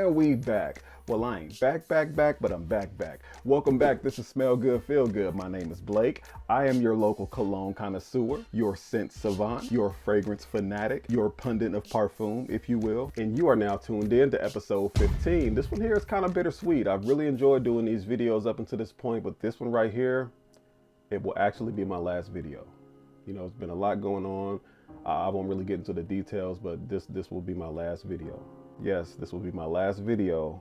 And we back. Well, I ain't back, but I'm back. Welcome back. This is Smell Good, Feel Good. My name is Blake. I am your local cologne connoisseur, your scent savant, your fragrance fanatic, your pundit of parfum, if you will. And you are now tuned in to episode 15. This one here is kind of bittersweet. I've really enjoyed doing these videos up until this point, but this one right here, it will actually be my last video. You know, it's been a lot going on. I won't really get into the details, but this will be my last video. Yes, this will be my last video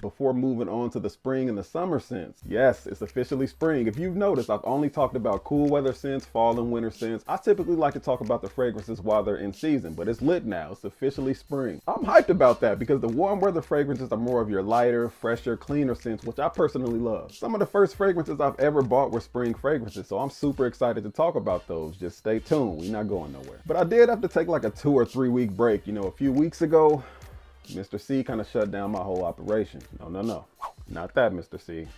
before moving on to the spring and the summer scents. Yes, it's officially spring. If you've noticed, I've only talked about cool weather scents, fall and winter scents. I typically like to talk about the fragrances while they're in season, but it's lit now. It's officially spring. I'm hyped about that because the warm weather fragrances are more of your lighter, fresher, cleaner scents, which I personally love. Some of the first fragrances I've ever bought were spring fragrances, so I'm super excited to talk about those. Just stay tuned. We're not going nowhere. But I did have to take like a 2 or 3 week break. You know, a few weeks ago, Mr. C kind of shut down my whole operation. No, not that Mr. C,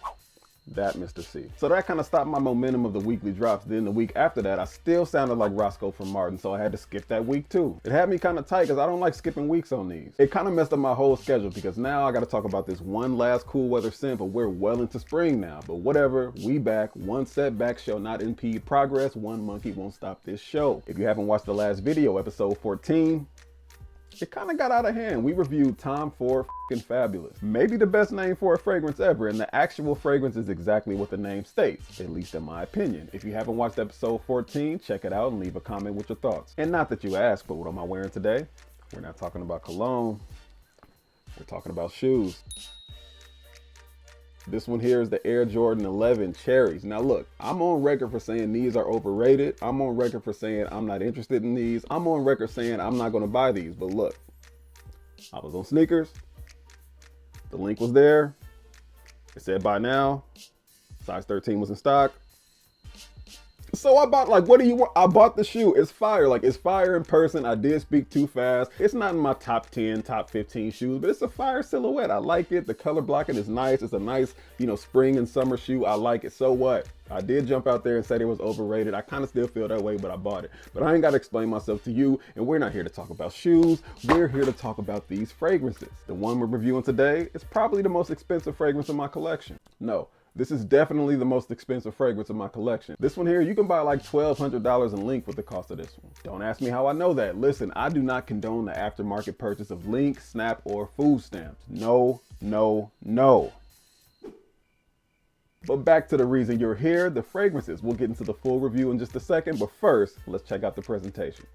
that Mr. C. So that kind of stopped my momentum of the weekly drops. Then the week after that, I still sounded like Roscoe from Martin, so I had to skip that week too. It had me kind of tight because I don't like skipping weeks on these. It kind of messed up my whole schedule because now I got to talk about this one last cool weather scent, but we're well into spring now. But whatever, we back. One setback shall not impede progress. One monkey won't stop this show. If you haven't watched the last video, episode 14, it kind of got out of hand. We reviewed Tom Ford f***ing Fabulous. Maybe the best name for a fragrance ever, and the actual fragrance is exactly what the name states, at least in my opinion. If you haven't watched episode 14, check it out and leave a comment with your thoughts. And not that you asked, but what am I wearing today? We're not talking about cologne. We're talking about shoes. This one here is the Air Jordan 11 Cherries. Now look, I'm on record for saying these are overrated. I'm on record for saying I'm not interested in these. I'm on record saying I'm not gonna buy these, but look, I was on sneakers. The link was there. It said buy now. Size 13 was in stock. So I bought, like, what do you want? I bought the shoe. It's fire. Like, it's fire in person. I did speak too fast. It's not in my top 10, top 15 shoes, but it's a fire silhouette. I like it. The color blocking is nice. It's a nice, you know, spring and summer shoe. I like it. So what? I did jump out there and say it was overrated. I kind of still feel that way, but I bought it. But I ain't got to explain myself to you, and we're not here to talk about shoes. We're here to talk about these fragrances. The one we're reviewing today is probably the most expensive fragrance in my collection. No. This is definitely the most expensive fragrance in my collection. This one here, you can buy like $1,200 in Link with the cost of this one. Don't ask me how I know that. Listen, I do not condone the aftermarket purchase of Link, Snap, or food stamps. No. But back to the reason you're here, the fragrances. We'll get into the full review in just a second, but first, let's check out the presentation.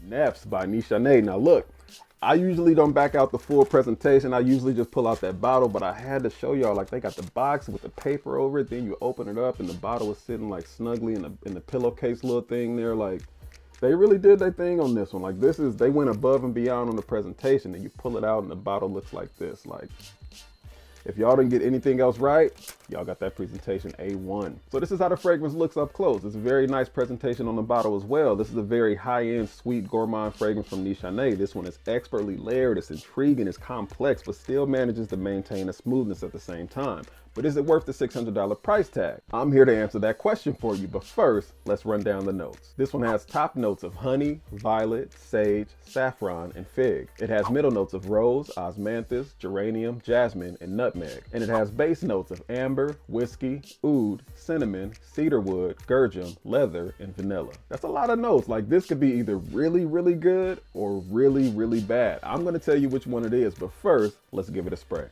Nefs by Nishane. Now look, I usually don't back out the full presentation. I usually just pull out that bottle, but I had to show y'all, like, they got the box with the paper over it. Then you open it up and the bottle is sitting like snugly in the pillowcase little thing there. Like, they really did their thing on this one. Like, they went above and beyond on the presentation, and you pull it out and the bottle looks like this. Like, if y'all didn't get anything else right, y'all got that presentation A1. So this is how the fragrance looks up close. It's a very nice presentation on the bottle as well. This is a very high-end, sweet, gourmand fragrance from Nishane. This one is expertly layered, it's intriguing, it's complex, but still manages to maintain a smoothness at the same time. But is it worth the $600 price tag? I'm here to answer that question for you, but first, let's run down the notes. This one has top notes of honey, violet, sage, saffron, and fig. It has middle notes of rose, osmanthus, geranium, jasmine, and nutmeg. And it has base notes of amber, whiskey, oud, cinnamon, cedarwood, gurjum, leather, and vanilla. That's a lot of notes. Like, this could be either really, really good or really, really bad. I'm gonna tell you which one it is, but first, let's give it a spray.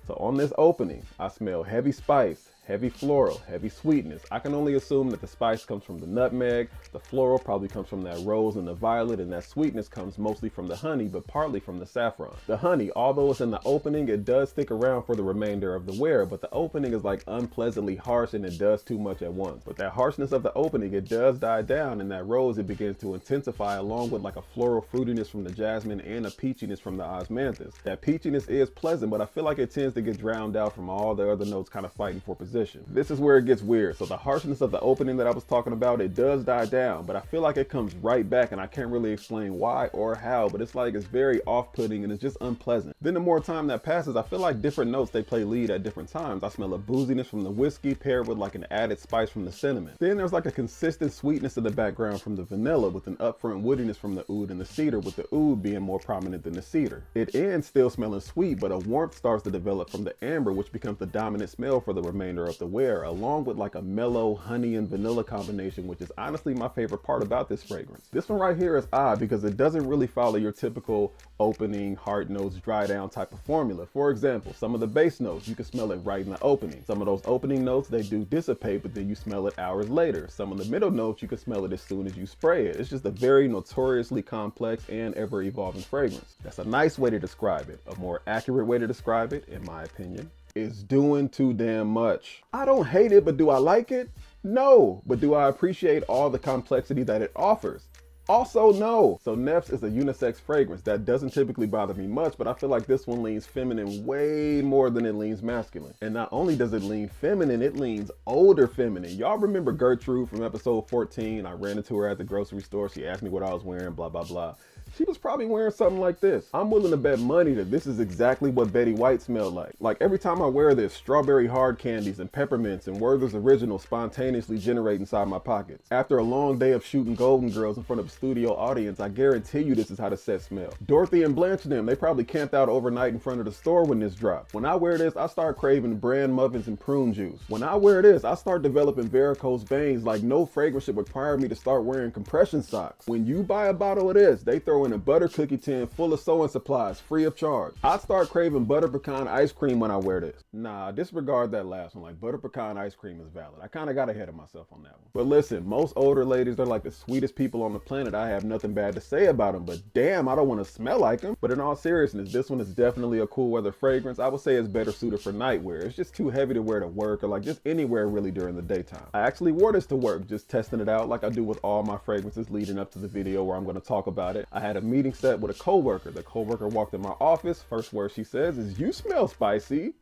So on this opening, I smell heavy spice, heavy floral, heavy sweetness. I can only assume that the spice comes from the nutmeg, the floral probably comes from that rose and the violet, and that sweetness comes mostly from the honey, but partly from the saffron. The honey, although it's in the opening, it does stick around for the remainder of the wear, but the opening is like unpleasantly harsh and it does too much at once. But that harshness of the opening, it does die down, and that rose, it begins to intensify along with like a floral fruitiness from the jasmine and a peachiness from the osmanthus. That peachiness is pleasant, but I feel like it tends to get drowned out from all the other notes kind of fighting for position. transition. This is where it gets weird. So the harshness of the opening that I was talking about, it does die down, but I feel like it comes right back, and I can't really explain why or how, but it's like it's very off-putting and it's just unpleasant. Then the more time that passes, I feel like different notes they play lead at different times. I smell a booziness from the whiskey paired with like an added spice from the cinnamon. Then there's like a consistent sweetness in the background from the vanilla with an upfront woodiness from the oud and the cedar, with the oud being more prominent than the cedar. It ends still smelling sweet, but a warmth starts to develop from the amber, which becomes the dominant smell for the remainder of the wear, along with like a mellow honey and vanilla combination, which is honestly my favorite part about this fragrance. This one right here is odd because it doesn't really follow your typical opening, hard notes, dry down type of formula. For example, some of the base notes, you can smell it right in the opening. Some of those opening notes, they do dissipate, but then you smell it hours later. Some of the middle notes, you can smell it as soon as you spray it. It's just a very notoriously complex and ever evolving fragrance. That's a nice way to describe it. A more accurate way to describe it, in my opinion, is doing too damn much. I don't hate it, but do I like it? No. But do I appreciate all the complexity that it offers? Also, no. So Nefs is a unisex fragrance. That doesn't typically bother me much, but I feel like this one leans feminine way more than it leans masculine. And not only does it lean feminine, it leans older feminine. Y'all remember Gertrude from episode 14? I ran into her at the grocery store. She asked me what I was wearing, blah, blah, blah. She was probably wearing something like this. I'm willing to bet money that this is exactly what Betty White smelled like. Like every time I wear this, strawberry hard candies and peppermints and Werther's Original spontaneously generate inside my pockets. After a long day of shooting Golden Girls in front of a studio audience, I guarantee you this is how the set smell. Dorothy and Blanche and them, they probably camped out overnight in front of the store when this dropped. When I wear this, I start craving bran muffins and prune juice. When I wear this, I start developing varicose veins like no fragrance should require me to start wearing compression socks. When you buy a bottle of this, they throw in a butter cookie tin full of sewing supplies free of charge. I start craving butter pecan ice cream when I wear this. Nah, disregard that last one. Like butter pecan ice cream is valid. I kind of got ahead of myself on that one. But listen, most older ladies, they're like the sweetest people on the planet. I have nothing bad to say about them, but damn, I don't want to smell like them. But in all seriousness, this one is definitely a cool weather fragrance. I would say it's better suited for night wear. It's just too heavy to wear to work or like just anywhere really during the daytime. I actually wore this to work, just testing it out like I do with all my fragrances leading up to the video where I'm going to talk about it. I had a meeting set with a coworker. The coworker walked in my office. First word she says is, "You smell spicy."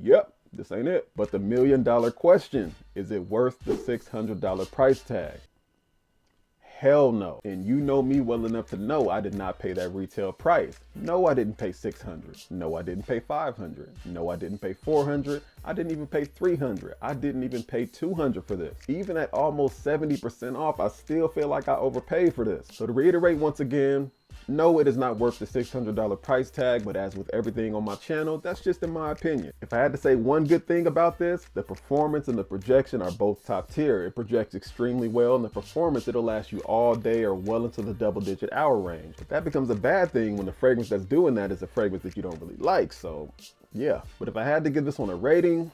Yep, this ain't it. But the $1 million question, is it worth the $600 price tag? Hell no. And you know me well enough to know I did not pay that retail price. No, I didn't pay $600. No, I didn't pay $500. No, I didn't pay $400. I didn't even pay $300. I didn't even pay $200 for this. Even at almost 70% off, I still feel like I overpaid for this. So to reiterate once again, no, it is not worth the $600 price tag, but as with everything on my channel, that's just in my opinion. If I had to say one good thing about this, the performance and the projection are both top tier. It projects extremely well, and the performance, it'll last you all day or well into the double-digit hour range. But that becomes a bad thing when the fragrance that's doing that is a fragrance that you don't really like, so yeah. But if I had to give this one a rating,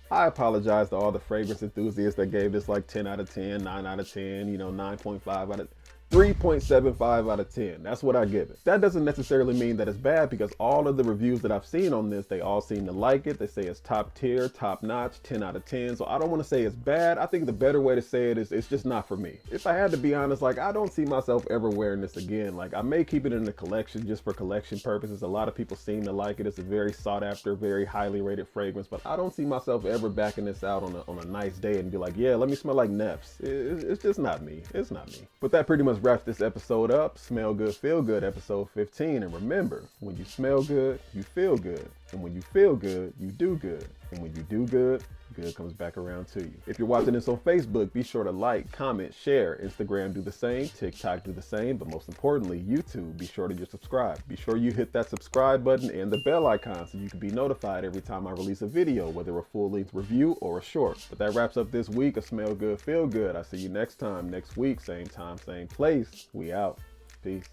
I apologize to all the fragrance enthusiasts that gave this like 10 out of 10, 9 out of 10, you know, 9.5 out of 3.75 out of 10. That's what I give it. That doesn't necessarily mean that it's bad because all of the reviews that I've seen on this, they all seem to like it. They say it's top tier, top notch, 10 out of 10. So I don't want to say it's bad. I think the better way to say it is it's just not for me. If I had to be honest, like I don't see myself ever wearing this again. Like I may keep it in the collection just for collection purposes. A lot of people seem to like it. It's a very sought after, very highly rated fragrance, but I don't see myself ever backing this out on a nice day and be like, yeah, let me smell like Nefs. It's just not me. It's not me. But that pretty much wraps this episode up. Smell Good, Feel Good, episode 15. And remember, when you smell good, you feel good. And when you feel good, you do good. And when you do good, good comes back around to you. If you're watching this on Facebook, be sure to like, comment, share. Instagram, do the same. TikTok, do the same. But most importantly, YouTube, be sure to just subscribe. Be sure you hit that subscribe button and the bell icon so you can be notified every time I release a video, whether a full-length review or a short. But that wraps up this week of Smell Good, Feel Good. I'll see you next time, next week, same time, same place. We out. Peace.